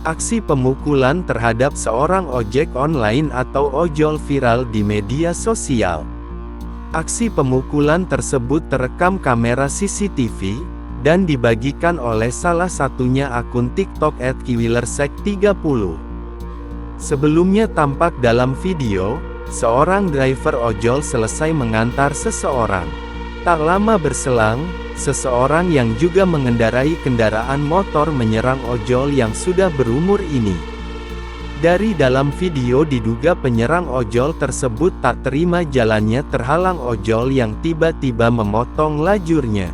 Aksi pemukulan terhadap seorang ojek online atau ojol viral di media sosial. Aksi pemukulan tersebut terekam kamera CCTV, dan dibagikan oleh salah satunya akun TikTok @kiwilersek30. Sebelumnya tampak dalam video, seorang driver ojol selesai mengantar seseorang. Tak lama berselang, seseorang yang juga mengendarai kendaraan motor menyerang ojol yang sudah berumur ini. Dari dalam video diduga penyerang ojol tersebut tak terima jalannya terhalang ojol yang tiba-tiba memotong lajurnya.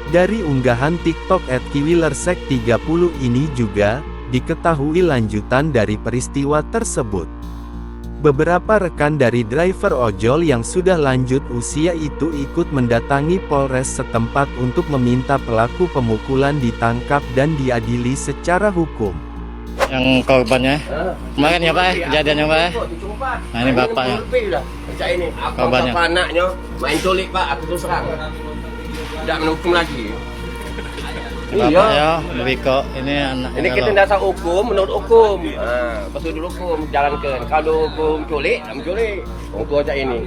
Dari unggahan TikTok @kiwilersek30 ini juga diketahui lanjutan dari peristiwa tersebut. Beberapa rekan dari driver ojol yang sudah lanjut usia itu ikut mendatangi Polres setempat untuk meminta pelaku pemukulan ditangkap dan diadili secara hukum. Yang korbannya kemarin ya Pak, kejadiannya Pak. Nah ini bapaknya. Korbannya. Bapak anaknya main culik Pak, aku terus serang. Tidak mendukung lagi. Bapaknya Biko ini anak. Ini kita dasar hukum, menurut hukum. Prosedur hukum jalankan. Kalau hukum culik, tak menculik. Orang tua macam ini.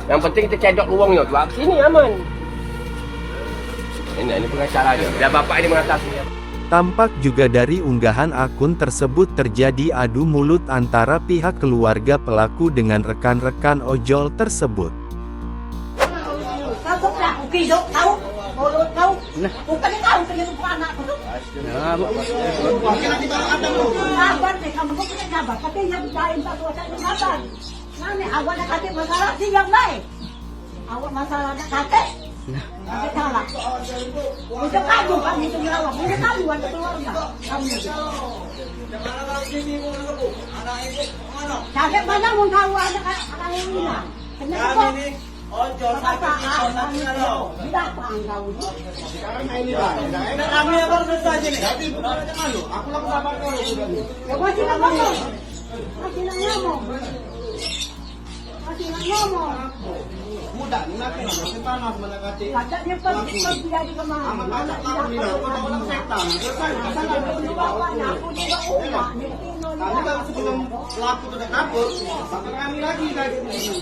Yang penting kita cedok ruangnya, buat sini aman. Ini pengacaranya. Biar bapak ini mengatasi. Tampak juga dari unggahan akun tersebut terjadi adu mulut antara pihak keluarga pelaku dengan rekan-rekan ojol tersebut. Kakek mana mau tahu ada orang yang hilang? Kenapa? Ojol sakit lo. Datang kau. Sekarang ini lah. Kami yang baru selesai ini. Tapi bukan macam mana? Aku laku sabar kau. Masih nak ngomong. Masih nak ngomong. Masih nak ngomong. Mudah, nak kena masih panas menangati. Kata dia pergi di kemana? Amat tak ni lah. Kau orang setan. Asal ada bapaknya. Aku juga umat. Kami kalau sebelum pelaku tu dah kabur, sampai kami lagi dari sini.